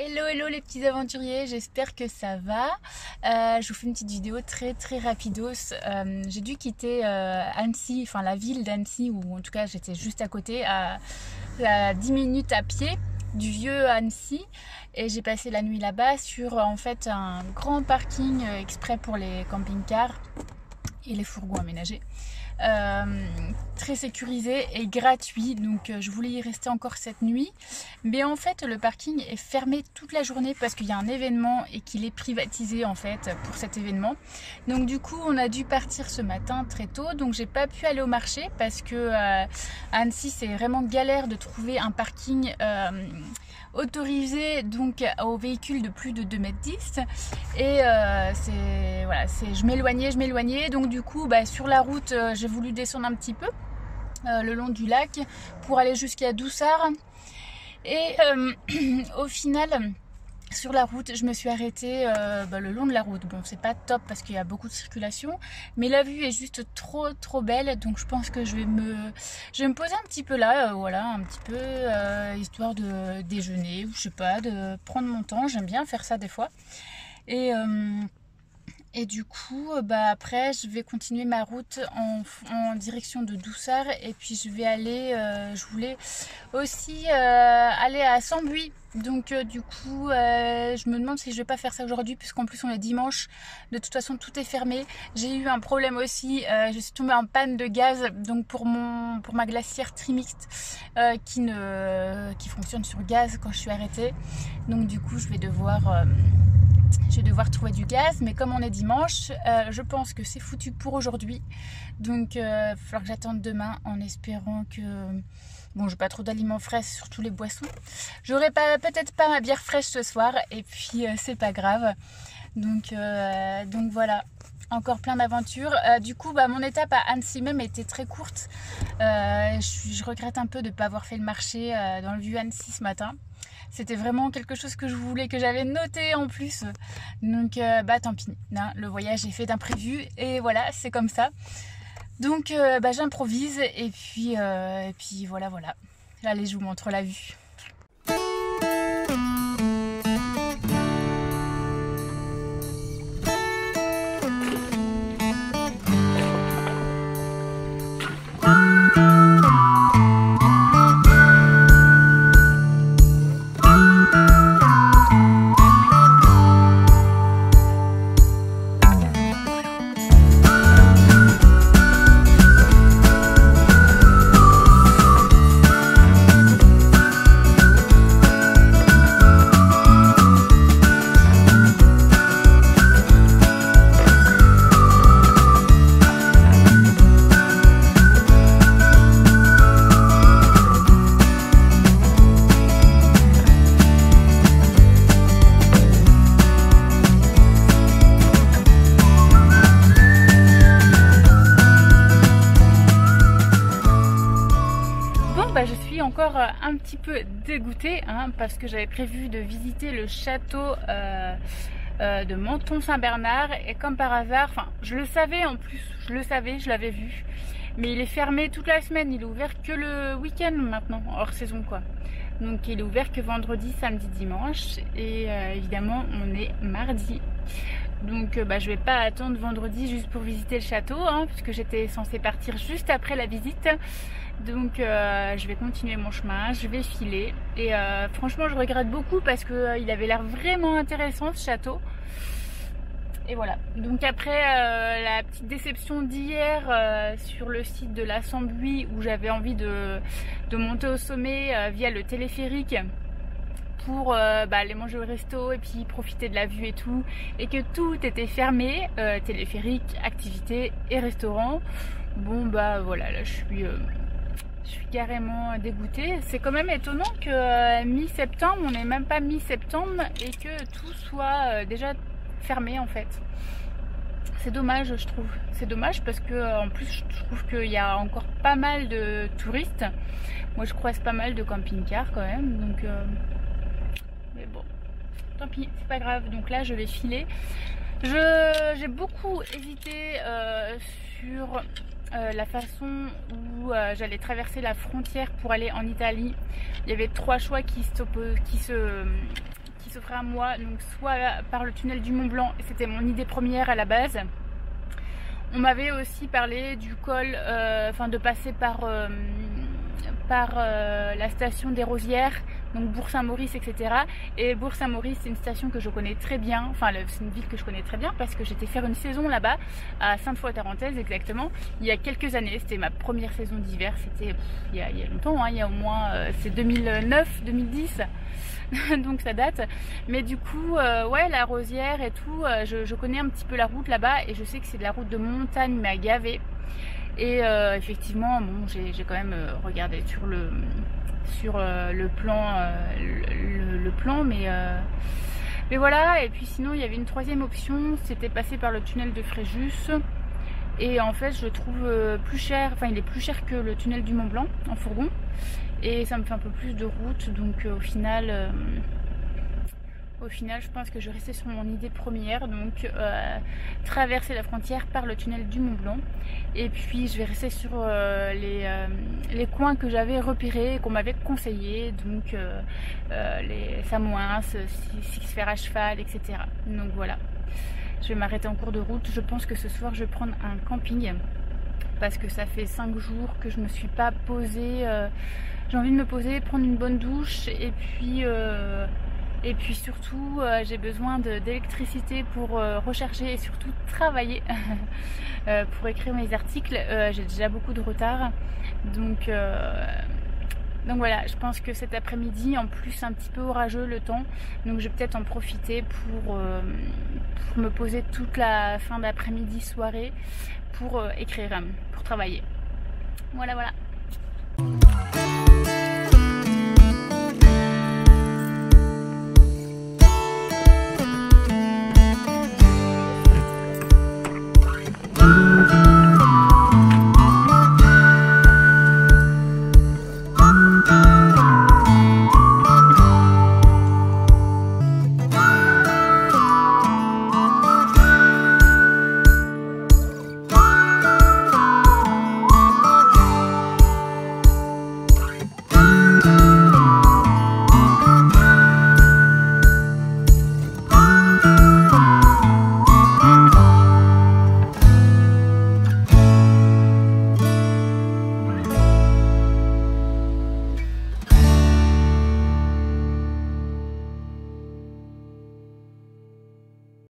Hello les petits aventuriers, j'espère que ça va. Je vous fais une petite vidéo très rapidos. J'ai dû quitter Annecy, enfin la ville d'Annecy, ou en tout cas j'étais juste à côté, à 10 minutes à pied du vieux Annecy, et j'ai passé la nuit là-bas sur en fait un grand parking exprès pour les camping-cars et les fourgons aménagés. Très sécurisé et gratuit, donc je voulais y rester encore cette nuit, mais en fait le parking est fermé toute la journée parce qu'il y a un événement et qu'il est privatisé en fait pour cet événement. Donc du coup on a dû partir ce matin très tôt, donc j'ai pas pu aller au marché parce que à Annecy c'est vraiment galère de trouver un parking autorisé donc aux véhicules de plus de 2,10 m, et je m'éloignais, donc du coup sur la route j'ai voulu descendre un petit peu le long du lac pour aller jusqu'à Doussard, et au final sur la route je me suis arrêtée le long de la route. Bon, c'est pas top parce qu'il y a beaucoup de circulation, mais la vue est juste trop belle, donc je pense que je vais me poser un petit peu là, un petit peu histoire de déjeuner, ou je sais pas, de prendre mon temps. J'aime bien faire ça des fois, et du coup, après, je vais continuer ma route en direction de Doussard, et puis je vais aller, je voulais aussi aller à Sambuy. Donc du coup, je me demande si je vais pas faire ça aujourd'hui, puisqu'en plus on est dimanche. De toute façon, tout est fermé. J'ai eu un problème aussi, je suis tombée en panne de gaz, donc pour ma glacière trimixte qui fonctionne sur gaz quand je suis arrêtée. Donc du coup, je vais devoir trouver du gaz, mais comme on est dimanche, je pense que c'est foutu pour aujourd'hui. Donc il va falloir que j'attende demain, en espérant que... Bon, j'ai pas trop d'aliments frais, surtout les boissons. J'aurai peut-être pas ma bière fraîche ce soir, et puis c'est pas grave. Donc voilà, encore plein d'aventures. Du coup, mon étape à Annecy même était très courte. Je regrette un peu de ne pas avoir fait le marché dans le vieux Annecy ce matin. C'était vraiment quelque chose que je voulais, que j'avais noté en plus. Donc tant pis, hein, le voyage est fait d'imprévus, et voilà, c'est comme ça. Donc j'improvise, et puis voilà. Allez, je vous montre la vue. Je suis encore un petit peu dégoûtée, hein, parce que j'avais prévu de visiter le château de Menton-Saint-Bernard, et comme par hasard, je le savais en plus, je l'avais vu, mais il est fermé toute la semaine. Il est ouvert que le week-end maintenant, hors saison quoi. Donc il est ouvert que vendredi, samedi, dimanche, et évidemment on est mardi. Donc je vais pas attendre vendredi juste pour visiter le château, hein, puisque j'étais censée partir juste après la visite. Donc je vais continuer mon chemin, je vais filer, et franchement je regrette beaucoup parce que il avait l'air vraiment intéressant ce château. Et voilà, donc après la petite déception d'hier sur le site de la Sambuy, où j'avais envie de monter au sommet via le téléphérique pour aller manger au resto et puis profiter de la vue et tout, et que tout était fermé, téléphérique, activités et restaurant. Bon voilà, là je suis carrément dégoûtée. C'est quand même étonnant que mi-septembre, on n'est même pas mi-septembre, et que tout soit déjà fermé en fait. C'est dommage, je trouve. C'est dommage parce que en plus je trouve qu'il y a encore pas mal de touristes. Moi je croise pas mal de camping-cars quand même, donc mais bon, tant pis, c'est pas grave. Donc là je vais filer. J'ai beaucoup hésité sur la façon où j'allais traverser qui s'offrait à moi, donc soit par le tunnel du Mont Blanc, c'était mon idée première à la base. On m'avait aussi parlé du col, de passer par la station des Rosières, donc Bourg-Saint-Maurice, etc. Et Bourg-Saint-Maurice, c'est une station que je connais très bien, c'est une ville que je connais très bien parce que j'étais faire une saison là-bas, à Sainte-Foy-Tarentaise exactement, il y a quelques années. C'était ma première saison d'hiver, c'était il y a longtemps, hein, il y a au moins, c'est 2009, 2010. Donc ça date, mais du coup ouais, la Rosière et tout, je connais un petit peu la route là-bas et je sais que c'est de la route de montagne mais à gaver. Et effectivement, bon, j'ai quand même regardé sur le plan, mais voilà. Et puis sinon il y avait une troisième option, c'était passer par le tunnel de Fréjus. Et en fait je le trouve plus cher, il est plus cher que le tunnel du Mont Blanc en fourgon. Et ça me fait un peu plus de route, donc au final je pense que je vais rester sur mon idée première, donc traverser la frontière par le tunnel du Mont Blanc. Et puis je vais rester sur les coins que j'avais repérés, qu'on m'avait conseillé, donc les Samoins, Six-Fers à cheval, etc. Donc voilà, je vais m'arrêter en cours de route. Je pense que ce soir je vais prendre un camping, parce que ça fait 5 jours que je me suis pas posée. J'ai envie de me poser, prendre une bonne douche, et puis surtout j'ai besoin d'électricité pour recharger et surtout travailler pour écrire mes articles. J'ai déjà beaucoup de retard, donc voilà, je pense que cet après-midi, en plus un petit peu orageux le temps, donc je vais peut-être en profiter pour me poser toute la fin d'après-midi, soirée, pour écrire, pour travailler. Voilà.